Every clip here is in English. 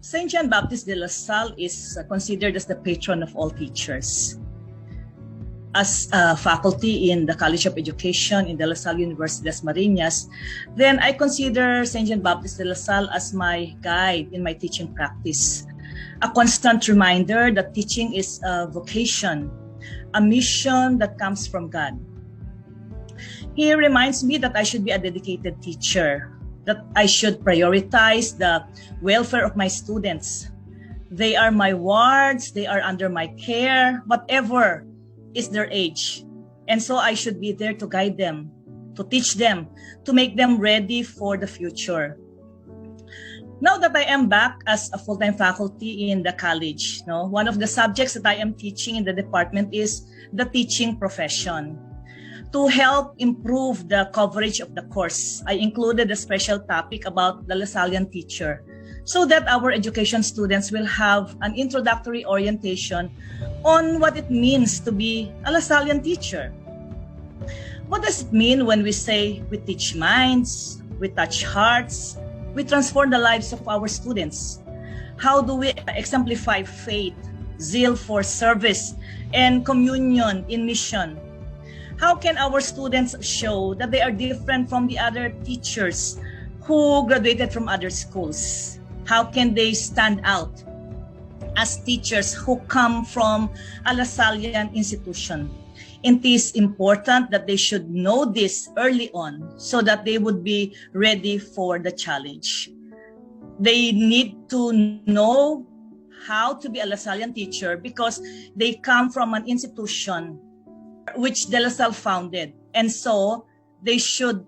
St. John Baptist de La Salle is considered as the patron of all teachers. As a faculty in the College of Education in De La Salle University Las Marinas, then I consider St. John Baptist de La Salle as my guide in my teaching practice. A constant reminder that teaching is a vocation, a mission that comes from God. He reminds me that I should be a dedicated teacher, that I should prioritize the welfare of my students. They are my wards, they are under my care, whatever is their age. And so I should be there to guide them, to teach them, to make them ready for the future. Now that I am back as a full-time faculty in the college, one of the subjects that I am teaching in the department is the teaching profession. To help improve the coverage of the course, I included a special topic about the Lasallian teacher so that our education students will have an introductory orientation on what it means to be a Lasallian teacher. What does it mean when we say we teach minds, we touch hearts, we transform the lives of our students? How do we exemplify faith, zeal for service, and communion in mission? How can our students show that they are different from the other teachers who graduated from other schools? How can they stand out as teachers who come from a Lasallian institution? It is important that they should know this early on so that they would be ready for the challenge. They need to know how to be a Lasallian teacher because they come from an institution which De La Salle founded, and so they should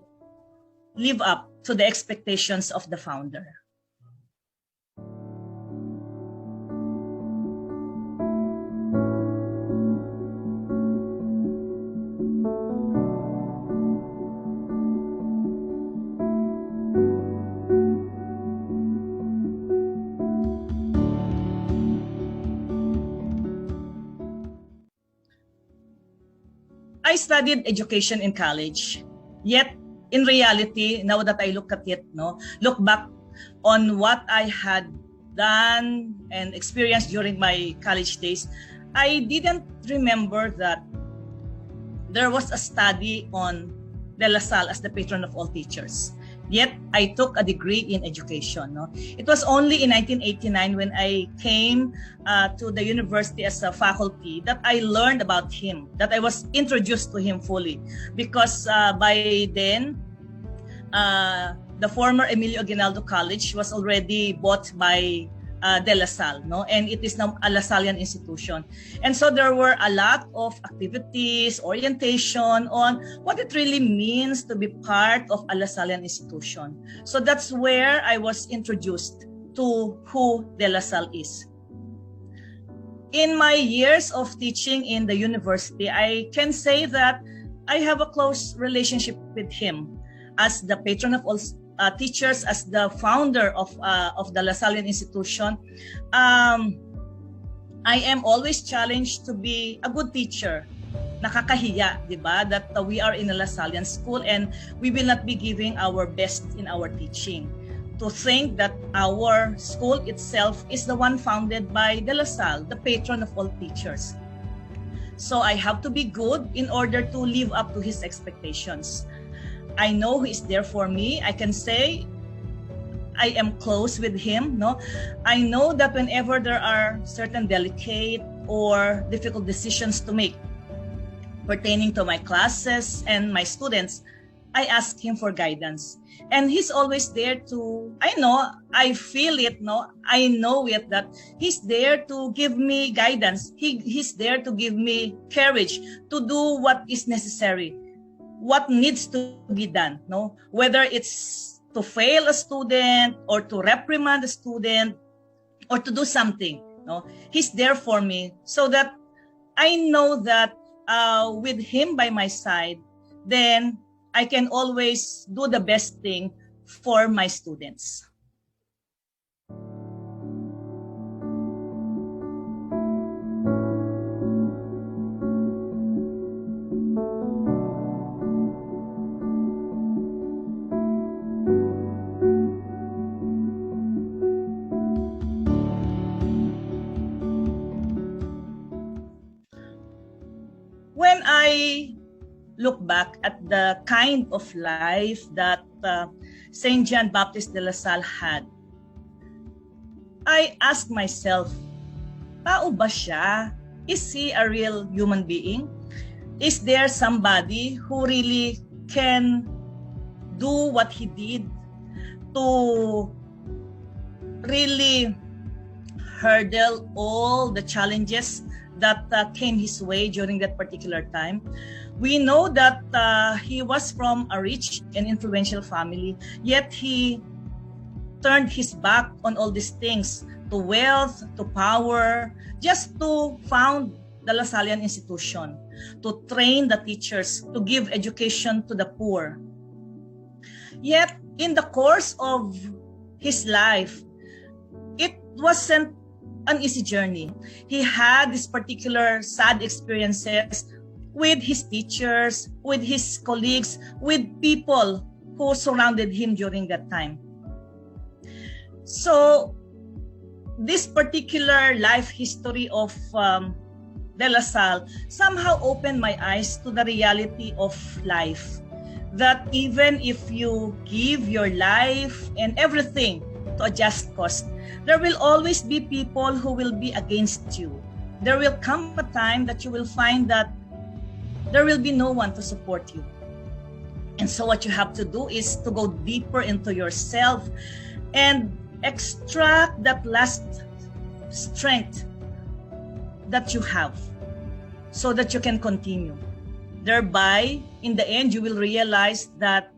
live up to the expectations of the founder. I studied education in college, yet in reality, now that I look at it, look back on what I had done and experienced during my college days, I didn't remember that there was a study on De La Salle as the patron of all teachers. Yet I took a degree in education. It was only in 1989 when I came to the university as a faculty that I learned about him, that I was introduced to him fully. Because by then, the former Emilio Aguinaldo College was already bought by De La Salle, and it is now a Lasallian institution. And so there were a lot of activities, orientation on what it really means to be part of a Lasallian institution. So that's where I was introduced to who De La Salle is. In my years of teaching in the university, I can say that I have a close relationship with him as the patron of all teachers, as the founder of the Lasallian institution. I am always challenged to be a good teacher. Nakakahiya, di ba? That we are in a Lasallian school and we will not be giving our best in our teaching. To think that our school itself is the one founded by De La Salle, the patron of all teachers. So I have to be good in order to live up to his expectations. I know he is there for me. I can say I am close with him. I know that whenever there are certain delicate or difficult decisions to make pertaining to my classes and my students, I ask him for guidance. And he's always there to, I feel it, I know it, that he's there to give me guidance. He's there to give me courage to do what is necessary, what needs to be done, whether it's to fail a student or to reprimand a student or to do something. He's there for me so that I know that with him by my side, then I can always do the best thing for my students. look back at the kind of life that Saint John Baptist de La Salle had, I ask myself, tao ba siya? Is he a real human being? Is there somebody who really can do what he did to really hurdle all the challenges that came his way during that particular time? We know that he was from a rich and influential family, yet he turned his back on all these things, to wealth, to power, just to found the Lasallian institution, to train the teachers, to give education to the poor. Yet, in the course of his life, it wasn't an easy journey. He had these particular sad experiences with his teachers, with his colleagues, with people who surrounded him during that time. So, this particular life history of De La Salle somehow opened my eyes to the reality of life. That even if you give your life and everything to a just cause, there will always be people who will be against you. There will come a time that you will find that there will be no one to support you. And so what you have to do is to go deeper into yourself and extract that last strength that you have so that you can continue. Thereby, in the end, you will realize that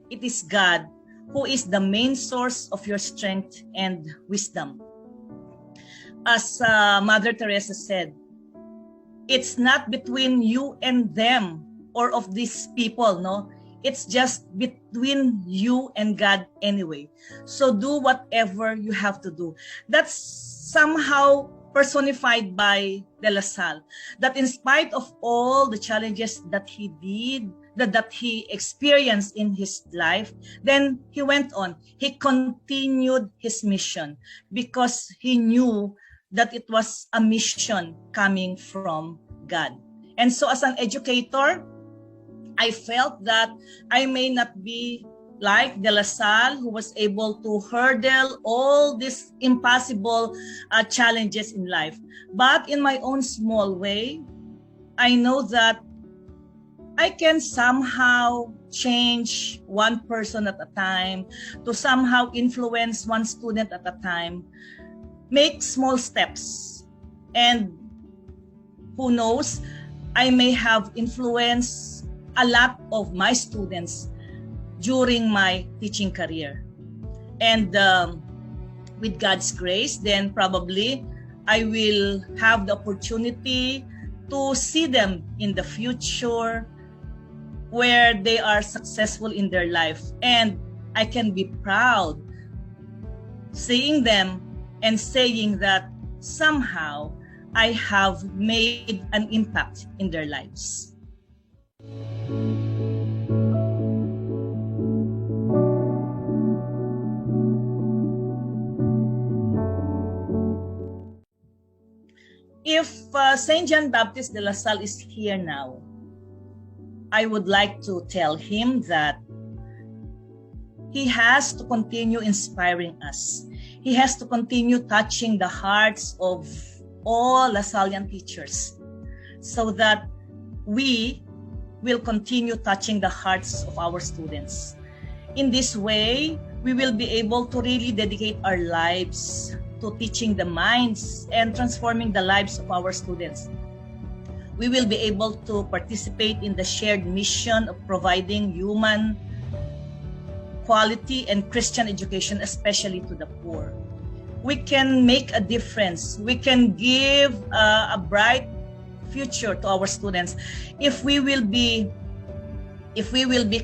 it is God who is the main source of your strength and wisdom. As Mother Teresa said, it's not between you and them or of these people, no? It's just between you and God anyway. So do whatever you have to do. That's somehow personified by De La Salle. That in spite of all the challenges that he did, that he experienced in his life, then he went on. He continued his mission because he knew that it was a mission coming from God. And so as an educator, I felt that I may not be like De La Salle, who was able to hurdle all these impossible challenges in life. But in my own small way, I know that I can somehow change one person at a time, to somehow influence one student at a time, make small steps. And who knows, I may have influenced a lot of my students during my teaching career. And with God's grace, then probably I will have the opportunity to see them in the future where they are successful in their life. And I can be proud seeing them and saying that somehow I have made an impact in their lives. If Saint John Baptist de La Salle is here now, I would like to tell him that he has to continue inspiring us. He has to continue touching the hearts of all Lasallian teachers so that we will continue touching the hearts of our students. In this way, we will be able to really dedicate our lives to teaching the minds and transforming the lives of our students. We will be able to participate in the shared mission of providing human quality and Christian education, especially to the poor. We can make a difference. We can give a bright future to our students if we will be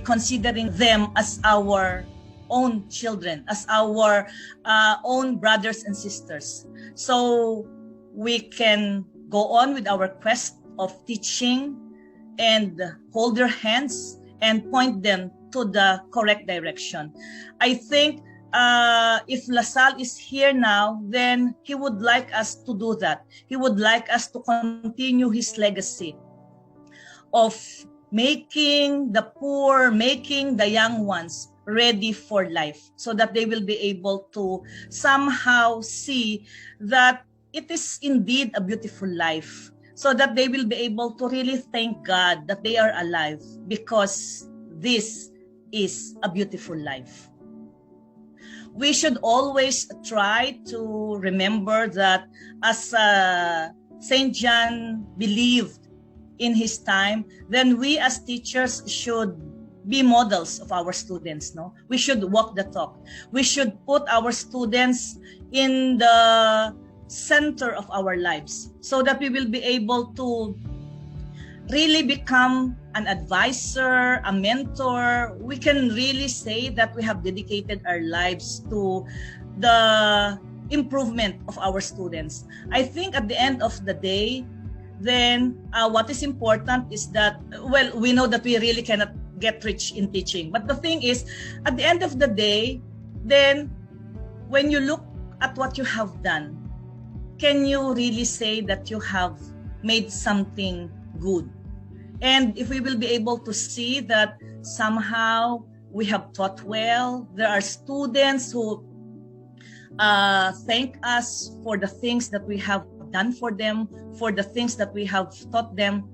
considering them as our own children, as our own brothers and sisters. So we can go on with our quest of teaching and hold their hands and point them to the correct direction. I think if La Salle is here now, then he would like us to do that. He would like us to continue his legacy of making the poor, making the young ones ready for life so that they will be able to somehow see that it is indeed a beautiful life, so that they will be able to really thank God that they are alive because this is a beautiful life. We should always try to remember that as St. John believed in his time, then we as teachers should be models of our students. No, we should walk the talk. We should put our students in the center of our lives so that we will be able to really become an advisor, a mentor. We can really say that we have dedicated our lives to the improvement of our students. I think at the end of the day, then what is important is that, well, we know that we really cannot get rich in teaching. But the thing is, at the end of the day, then when you look at what you have done, can you really say that you have made something good? And if we will be able to see that somehow we have taught well, there are students who thank us for the things that we have done for them, for the things that we have taught them,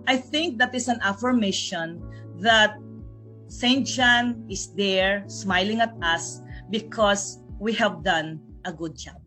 I think that is an affirmation that St. John is there smiling at us because we have done a good job.